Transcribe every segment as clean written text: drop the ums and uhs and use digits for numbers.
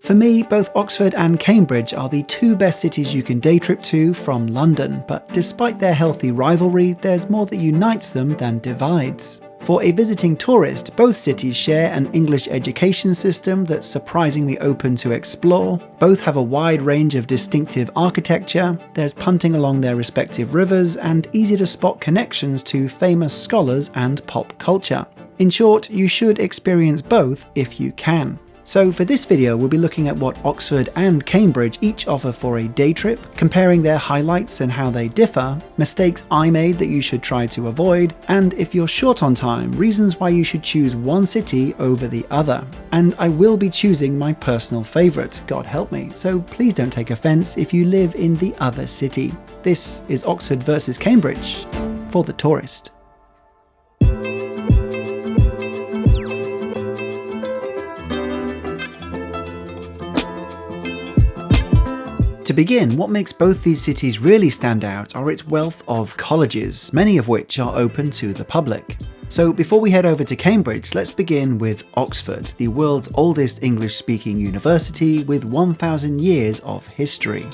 For me, both Oxford and Cambridge are the two best cities you can day trip to from London, but despite their healthy rivalry, there's more that unites them than divides. For a visiting tourist, both cities share an English education system that's surprisingly open to explore, both have a wide range of distinctive architecture, there's punting along their respective rivers, and easy to spot connections to famous scholars and pop culture. In short, you should experience both if you can. So for this video, we'll be looking at what Oxford and Cambridge each offer for a day trip, comparing their highlights and how they differ, mistakes I made that you should try to avoid, and if you're short on time, reasons why you should choose one city over the other. And I will be choosing my personal favourite, God help me, so please don't take offence if you live in the other city. This is Oxford versus Cambridge for the tourist. To begin, what makes both these cities really stand out are its wealth of colleges, many of which are open to the public. So before we head over to Cambridge, let's begin with Oxford, the world's oldest English-speaking university with 1,000 years of history.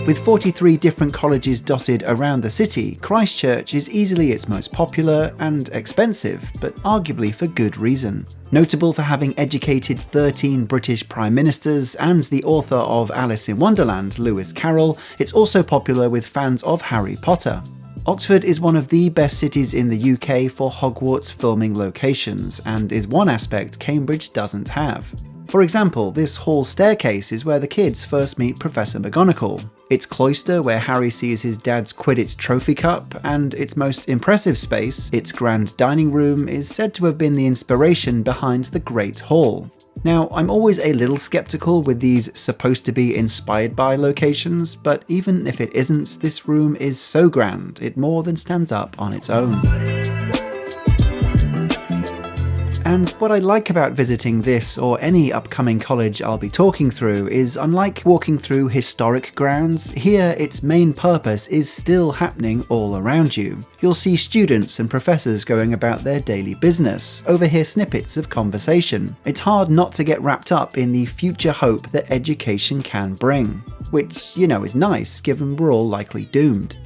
With 43 different colleges dotted around the city, Christ Church is easily its most popular and expensive, but arguably for good reason. Notable for having educated 13 British Prime Ministers and the author of Alice in Wonderland, Lewis Carroll, it's also popular with fans of Harry Potter. Oxford is one of the best cities in the UK for Hogwarts filming locations, and is one aspect Cambridge doesn't have. For example, this hall staircase is where the kids first meet Professor McGonagall, its cloister where Harry sees his dad's Quidditch trophy cup, and its most impressive space, its grand dining room, is said to have been the inspiration behind the Great Hall. Now, I'm always a little skeptical with these supposed to be inspired by locations, but even if it isn't, this room is so grand, it more than stands up on its own. And what I like about visiting this or any upcoming college I'll be talking through is, unlike walking through historic grounds, here its main purpose is still happening all around you. You'll see students and professors going about their daily business, overhear snippets of conversation. It's hard not to get wrapped up in the future hope that education can bring, which, you know, is nice given we're all likely doomed.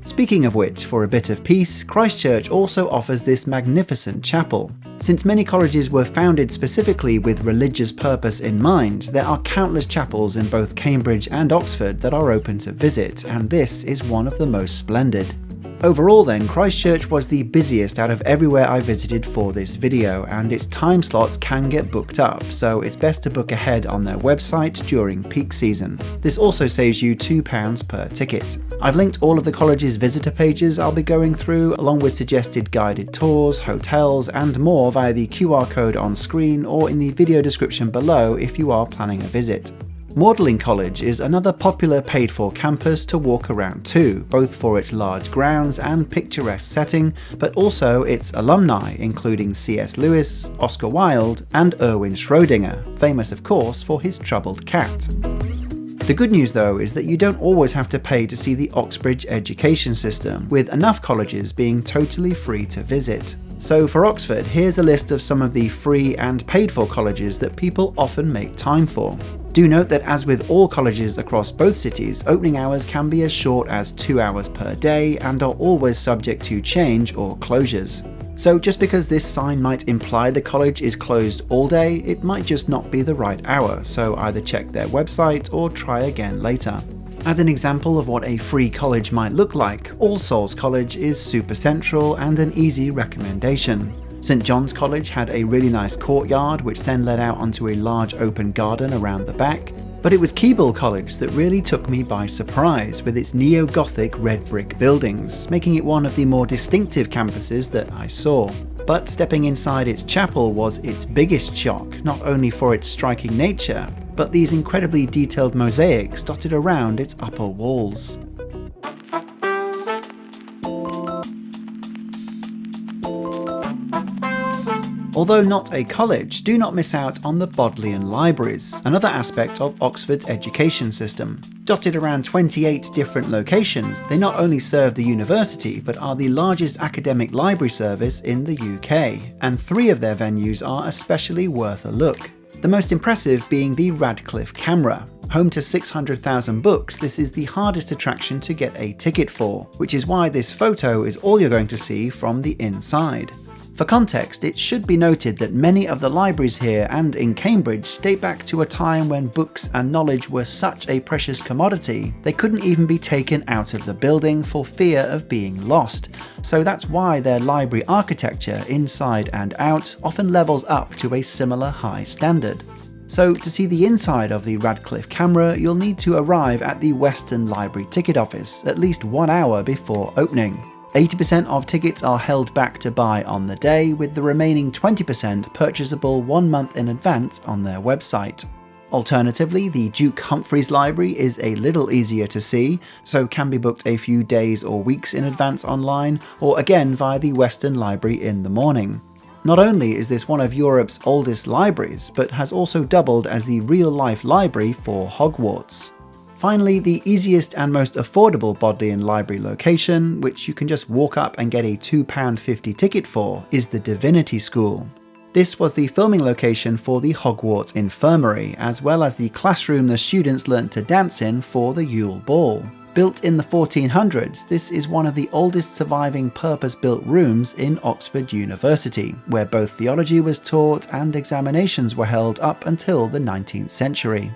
Speaking of which, for a bit of peace, Christ Church also offers this magnificent chapel. Since many colleges were founded specifically with religious purpose in mind, there are countless chapels in both Cambridge and Oxford that are open to visit, and this is one of the most splendid. Overall then, Christ Church was the busiest out of everywhere I visited for this video, and its time slots can get booked up, so it's best to book ahead on their website during peak season. This also saves you £2 per ticket. I've linked all of the college's visitor pages I'll be going through, along with suggested guided tours, hotels, and more via the QR code on screen or in the video description below if you are planning a visit. Magdalen College is another popular paid-for campus to walk around to, both for its large grounds and picturesque setting, but also its alumni, including C.S. Lewis, Oscar Wilde, and Erwin Schrödinger, famous of course for his troubled cat. The good news though is that you don't always have to pay to see the Oxbridge education system, with enough colleges being totally free to visit. So for Oxford, here's a list of some of the free and paid for colleges that people often make time for. Do note that as with all colleges across both cities, opening hours can be as short as 2 hours per day and are always subject to change or closures. So just because this sign might imply the college is closed all day, it might just not be the right hour, so either check their website or try again later. As an example of what a free college might look like, All Souls College is super central and an easy recommendation. St John's College had a really nice courtyard which then led out onto a large open garden around the back, but it was Keble College that really took me by surprise with its neo-Gothic red brick buildings, making it one of the more distinctive campuses that I saw. But stepping inside its chapel was its biggest shock, not only for its striking nature, but these incredibly detailed mosaics dotted around its upper walls. Although not a college, do not miss out on the Bodleian Libraries, another aspect of Oxford's education system. Dotted around 28 different locations, they not only serve the university, but are the largest academic library service in the UK, and 3 of their venues are especially worth a look. The most impressive being the Radcliffe camera. Home to 600,000 books, this is the hardest attraction to get a ticket for, which is why this photo is all you're going to see from the inside. For context, it should be noted that many of the libraries here and in Cambridge date back to a time when books and knowledge were such a precious commodity, they couldn't even be taken out of the building for fear of being lost. So that's why their library architecture, inside and out, often levels up to a similar high standard. So to see the inside of the Radcliffe camera, you'll need to arrive at the Western Library ticket office at least 1 hour before opening. 80% of tickets are held back to buy on the day, with the remaining 20% purchasable 1 month in advance on their website. Alternatively, the Duke Humphreys Library is a little easier to see, so can be booked a few days or weeks in advance online, or again via the Western Library in the morning. Not only is this one of Europe's oldest libraries, but has also doubled as the real-life library for Hogwarts. Finally, the easiest and most affordable Bodleian Library location, which you can just walk up and get a £2.50 ticket for, is the Divinity School. This was the filming location for the Hogwarts Infirmary, as well as the classroom the students learnt to dance in for the Yule Ball. Built in the 1400s, this is one of the oldest surviving purpose-built rooms in Oxford University, where both theology was taught and examinations were held up until the 19th century.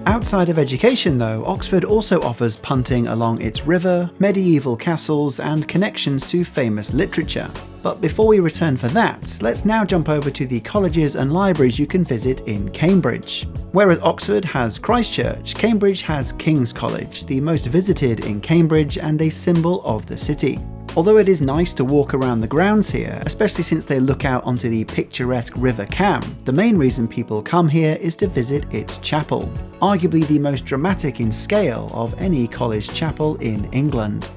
Outside of education though, Oxford also offers punting along its river, medieval castles and connections to famous literature. But before we return for that, let's now jump over to the colleges and libraries you can visit in Cambridge. Whereas Oxford has Christ Church, Cambridge has King's College, the most visited in Cambridge and a symbol of the city. Although it is nice to walk around the grounds here, especially since they look out onto the picturesque River Cam, the main reason people come here is to visit its chapel, arguably the most dramatic in scale of any college chapel in England.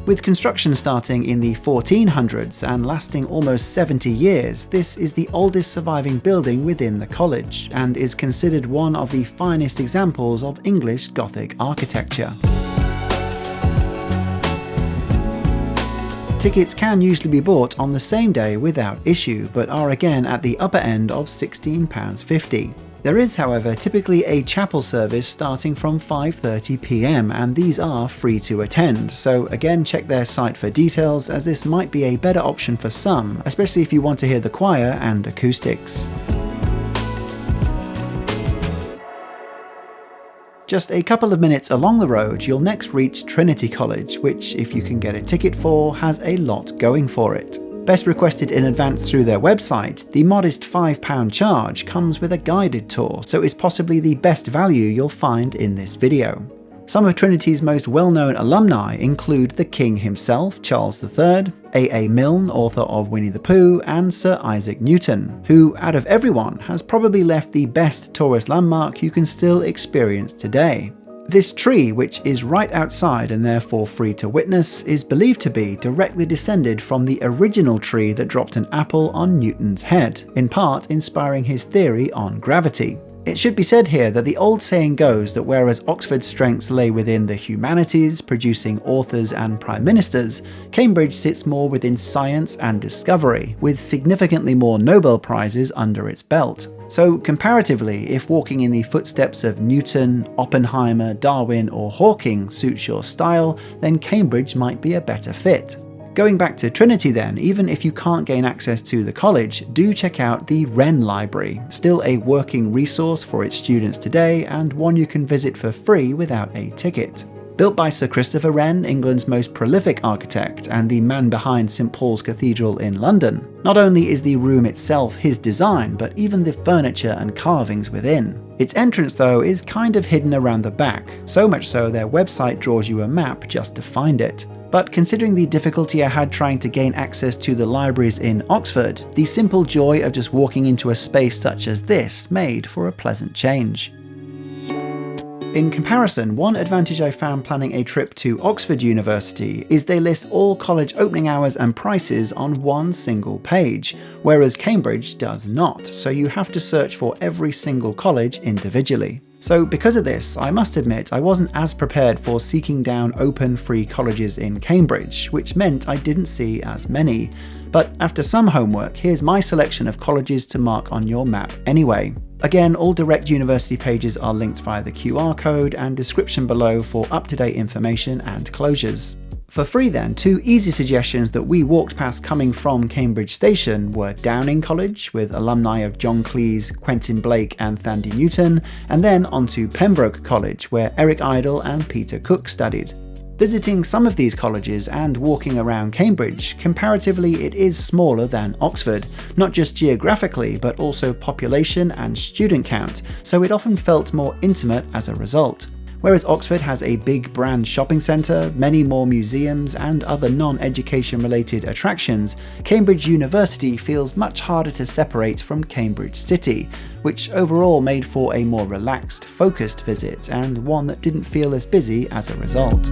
With construction starting in the 1400s and lasting almost 70 years, this is the oldest surviving building within the college, and is considered one of the finest examples of English Gothic architecture. Tickets can usually be bought on the same day without issue, but are again at the upper end of £16.50. There is, however, typically a chapel service starting from 5:30 PM, and these are free to attend, so again check their site for details, as this might be a better option for some, especially if you want to hear the choir and acoustics. Just a couple of minutes along the road, you'll next reach Trinity College, which, if you can get a ticket for, has a lot going for it. Best requested in advance through their website, the modest £5 charge comes with a guided tour, so is possibly the best value you'll find in this video. Some of Trinity's most well-known alumni include the King himself, Charles III, A. Milne, author of Winnie the Pooh, and Sir Isaac Newton, who, out of everyone, has probably left the best tourist landmark you can still experience today. This tree, which is right outside and therefore free to witness, is believed to be directly descended from the original tree that dropped an apple on Newton's head, in part inspiring his theory on gravity. It should be said here that the old saying goes that whereas Oxford's strengths lay within the humanities, producing authors and prime ministers, Cambridge sits more within science and discovery, with significantly more Nobel Prizes under its belt. So comparatively, if walking in the footsteps of Newton, Oppenheimer, Darwin or Hawking suits your style, then Cambridge might be a better fit. Going back to Trinity then, even if you can't gain access to the college, do check out the Wren Library, still a working resource for its students today and one you can visit for free without a ticket. Built by Sir Christopher Wren, England's most prolific architect and the man behind St Paul's Cathedral in London, not only is the room itself his design, but even the furniture and carvings within. Its entrance though is kind of hidden around the back, so much so their website draws you a map just to find it. But considering the difficulty I had trying to gain access to the libraries in Oxford, the simple joy of just walking into a space such as this made for a pleasant change. In comparison, one advantage I found planning a trip to Oxford University is they list all college opening hours and prices on one single page, whereas Cambridge does not, so you have to search for every single college individually. So because of this, I must admit I wasn't as prepared for seeking down open free colleges in Cambridge, which meant I didn't see as many. But after some homework, here's my selection of colleges to mark on your map anyway. Again, all direct university pages are linked via the QR code and description below for up-to-date information and closures. For free then, 2 easy suggestions that we walked past coming from Cambridge Station were Downing College, with alumni of John Cleese, Quentin Blake and Thandie Newton, and then onto Pembroke College, where Eric Idle and Peter Cook studied. Visiting some of these colleges and walking around Cambridge, comparatively it is smaller than Oxford, not just geographically but also population and student count, so it often felt more intimate as a result. Whereas Oxford has a big brand shopping centre, many more museums and other non-education related attractions, Cambridge University feels much harder to separate from Cambridge City, which overall made for a more relaxed, focused visit and one that didn't feel as busy as a result.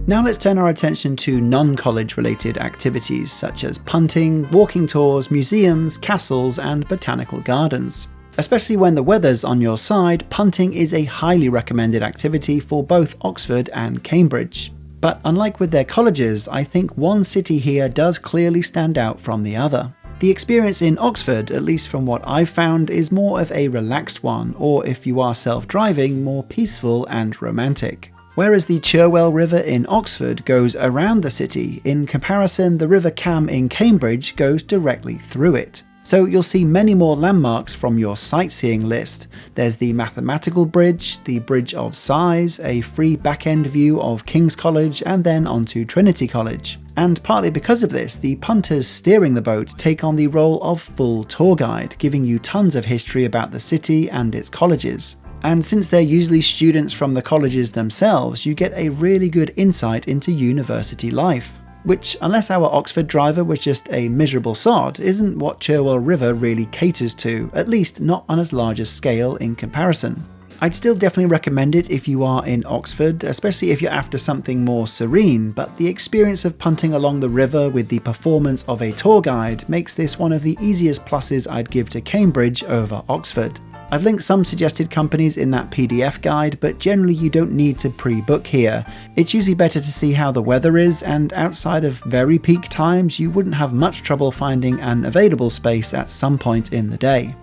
Now let's turn our attention to non-college related activities such as punting, walking tours, museums, castles and botanical gardens. Especially when the weather's on your side, punting is a highly recommended activity for both Oxford and Cambridge. But unlike with their colleges, I think one city here does clearly stand out from the other. The experience in Oxford, at least from what I've found, is more of a relaxed one, or if you are self-driving, more peaceful and romantic. Whereas the Cherwell River in Oxford goes around the city, in comparison the River Cam in Cambridge goes directly through it. So you'll see many more landmarks from your sightseeing list. There's the Mathematical Bridge, the Bridge of Sighs, a free back-end view of King's College and then onto Trinity College. And partly because of this, the punters steering the boat take on the role of full tour guide, giving you tons of history about the city and its colleges. And since they're usually students from the colleges themselves, you get a really good insight into university life. Which, unless our Oxford driver was just a miserable sod, isn't what Cherwell River really caters to, at least not on as large a scale in comparison. I'd still definitely recommend it if you are in Oxford, especially if you're after something more serene, but the experience of punting along the river with the performance of a tour guide makes this one of the easiest pluses I'd give to Cambridge over Oxford. I've linked some suggested companies in that PDF guide, but generally you don't need to pre-book here. It's usually better to see how the weather is, and outside of very peak times, you wouldn't have much trouble finding an available space at some point in the day.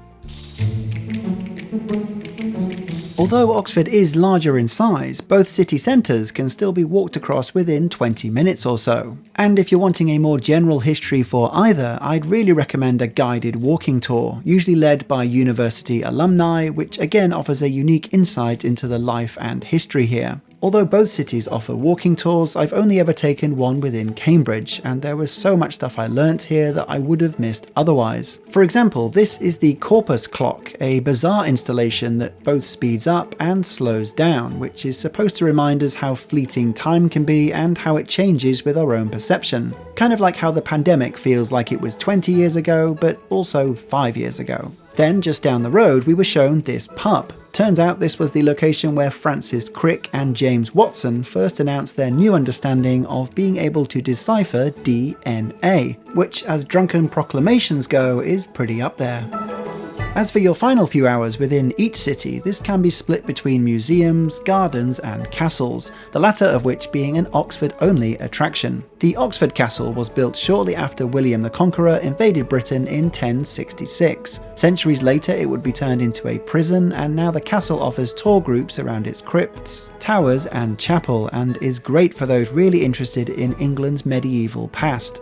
Although Oxford is larger in size, both city centres can still be walked across within 20 minutes or so. And if you're wanting a more general history for either, I'd really recommend a guided walking tour, usually led by university alumni, which again offers a unique insight into the life and history here. Although both cities offer walking tours, I've only ever taken one within Cambridge, and there was so much stuff I learnt here that I would have missed otherwise. For example, this is the Corpus Clock, a bizarre installation that both speeds up and slows down, which is supposed to remind us how fleeting time can be and how it changes with our own perception. Kind of like how the pandemic feels like it was 20 years ago, but also 5 years ago. Then, just down the road, we were shown this pub. Turns out this was the location where Francis Crick and James Watson first announced their new understanding of being able to decipher DNA, which, as drunken proclamations go, is pretty up there. As for your final few hours within each city, this can be split between museums, gardens and castles, the latter of which being an Oxford-only attraction. The Oxford Castle was built shortly after William the Conqueror invaded Britain in 1066. Centuries later it would be turned into a prison, and now the castle offers tour groups around its crypts, towers and chapel, and is great for those really interested in England's medieval past.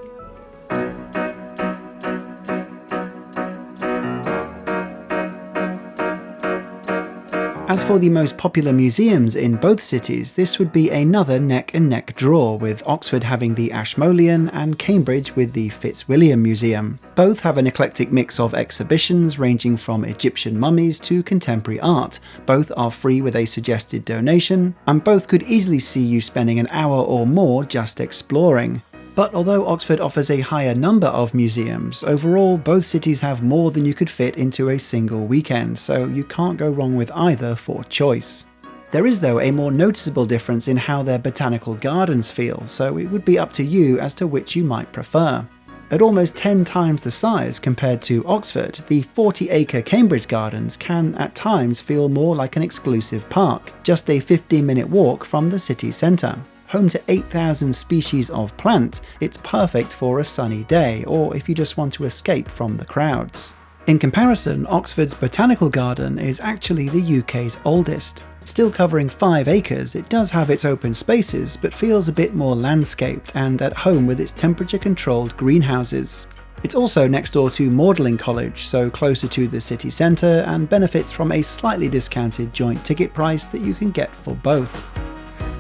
As for the most popular museums in both cities, this would be another neck-and-neck draw, with Oxford having the Ashmolean and Cambridge with the Fitzwilliam Museum. Both have an eclectic mix of exhibitions ranging from Egyptian mummies to contemporary art. Both are free with a suggested donation, and both could easily see you spending an hour or more just exploring. But although Oxford offers a higher number of museums, overall both cities have more than you could fit into a single weekend, so you can't go wrong with either for choice. There is though a more noticeable difference in how their botanical gardens feel, so it would be up to you as to which you might prefer. At almost 10 times the size compared to Oxford, the 40-acre Cambridge Gardens can at times feel more like an exclusive park, just a 15-minute walk from the city centre. Home to 8,000 species of plant, it's perfect for a sunny day, or if you just want to escape from the crowds. In comparison, Oxford's Botanical Garden is actually the UK's oldest. Still covering 5 acres, it does have its open spaces, but feels a bit more landscaped and at home with its temperature-controlled greenhouses. It's also next door to Magdalen College, so closer to the city centre, and benefits from a slightly discounted joint ticket price that you can get for both.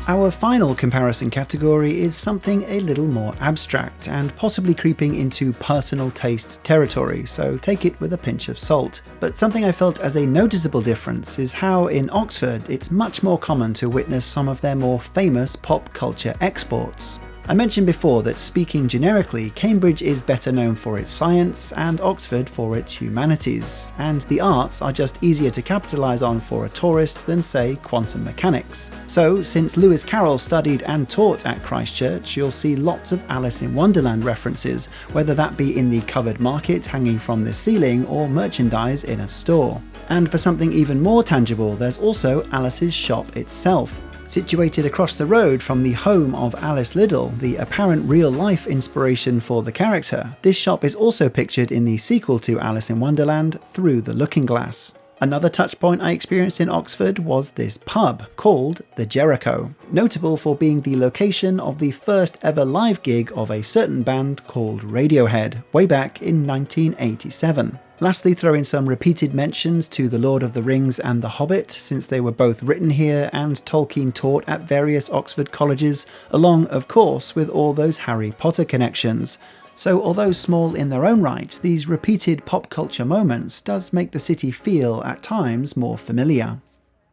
Our final comparison category is something a little more abstract and possibly creeping into personal taste territory, so take it with a pinch of salt. But something I felt as a noticeable difference is how in Oxford it's much more common to witness some of their more famous pop culture exports. I mentioned before that speaking generically, Cambridge is better known for its science and Oxford for its humanities, and the arts are just easier to capitalise on for a tourist than, say, quantum mechanics. So, since Lewis Carroll studied and taught at Christ Church, you'll see lots of Alice in Wonderland references, whether that be in the covered market hanging from the ceiling or merchandise in a store. And for something even more tangible, there's also Alice's shop itself. Situated across the road from the home of Alice Liddell, the apparent real-life inspiration for the character, this shop is also pictured in the sequel to Alice in Wonderland, Through the Looking Glass. Another touchpoint I experienced in Oxford was this pub, called the Jericho, notable for being the location of the first ever live gig of a certain band called Radiohead, way back in 1987. Lastly, throw in some repeated mentions to The Lord of the Rings and The Hobbit, since they were both written here and Tolkien taught at various Oxford colleges, along, of course, with all those Harry Potter connections. So although small in their own right, these repeated pop culture moments does make the city feel, at times, more familiar.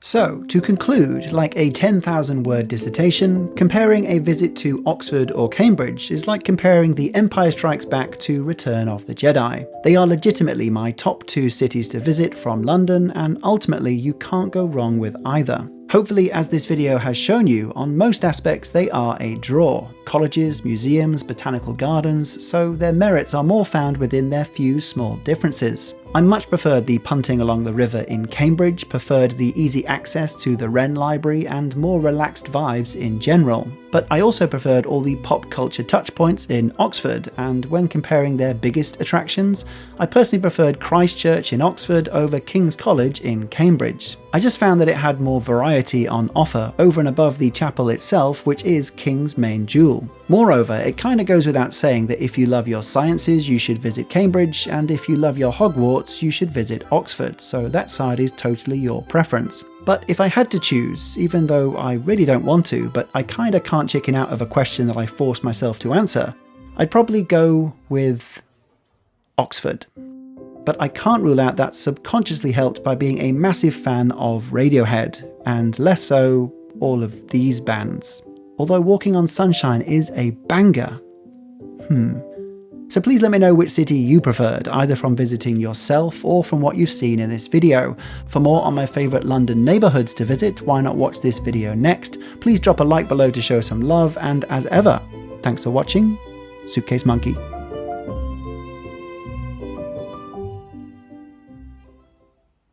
So, to conclude, like a 10,000-word dissertation, comparing a visit to Oxford or Cambridge is like comparing The Empire Strikes Back to Return of the Jedi. They are legitimately my top 2 cities to visit from London, and ultimately you can't go wrong with either. Hopefully, as this video has shown you, on most aspects they are a draw. Colleges, museums, botanical gardens, so their merits are more found within their few small differences. I much preferred the punting along the river in Cambridge, preferred the easy access to the Wren Library and more relaxed vibes in general. But I also preferred all the pop culture touchpoints in Oxford, and when comparing their biggest attractions, I personally preferred Christ Church in Oxford over King's College in Cambridge. I just found that it had more variety on offer, over and above the chapel itself, which is King's main jewel. Moreover, it kinda goes without saying that if you love your sciences, you should visit Cambridge, and if you love your Hogwarts, you should visit Oxford, so that side is totally your preference. But if I had to choose, even though I really don't want to, but I kinda can't chicken out of a question that I forced myself to answer, I'd probably go with Oxford. But I can't rule out that's subconsciously helped by being a massive fan of Radiohead, and less so all of these bands. Although Walking on Sunshine is a banger. So please let me know which city you preferred, either from visiting yourself or from what you've seen in this video. For more on my favourite London neighbourhoods to visit, why not watch this video next? Please drop a like below to show some love, and as ever, thanks for watching, Suitcase Monkey.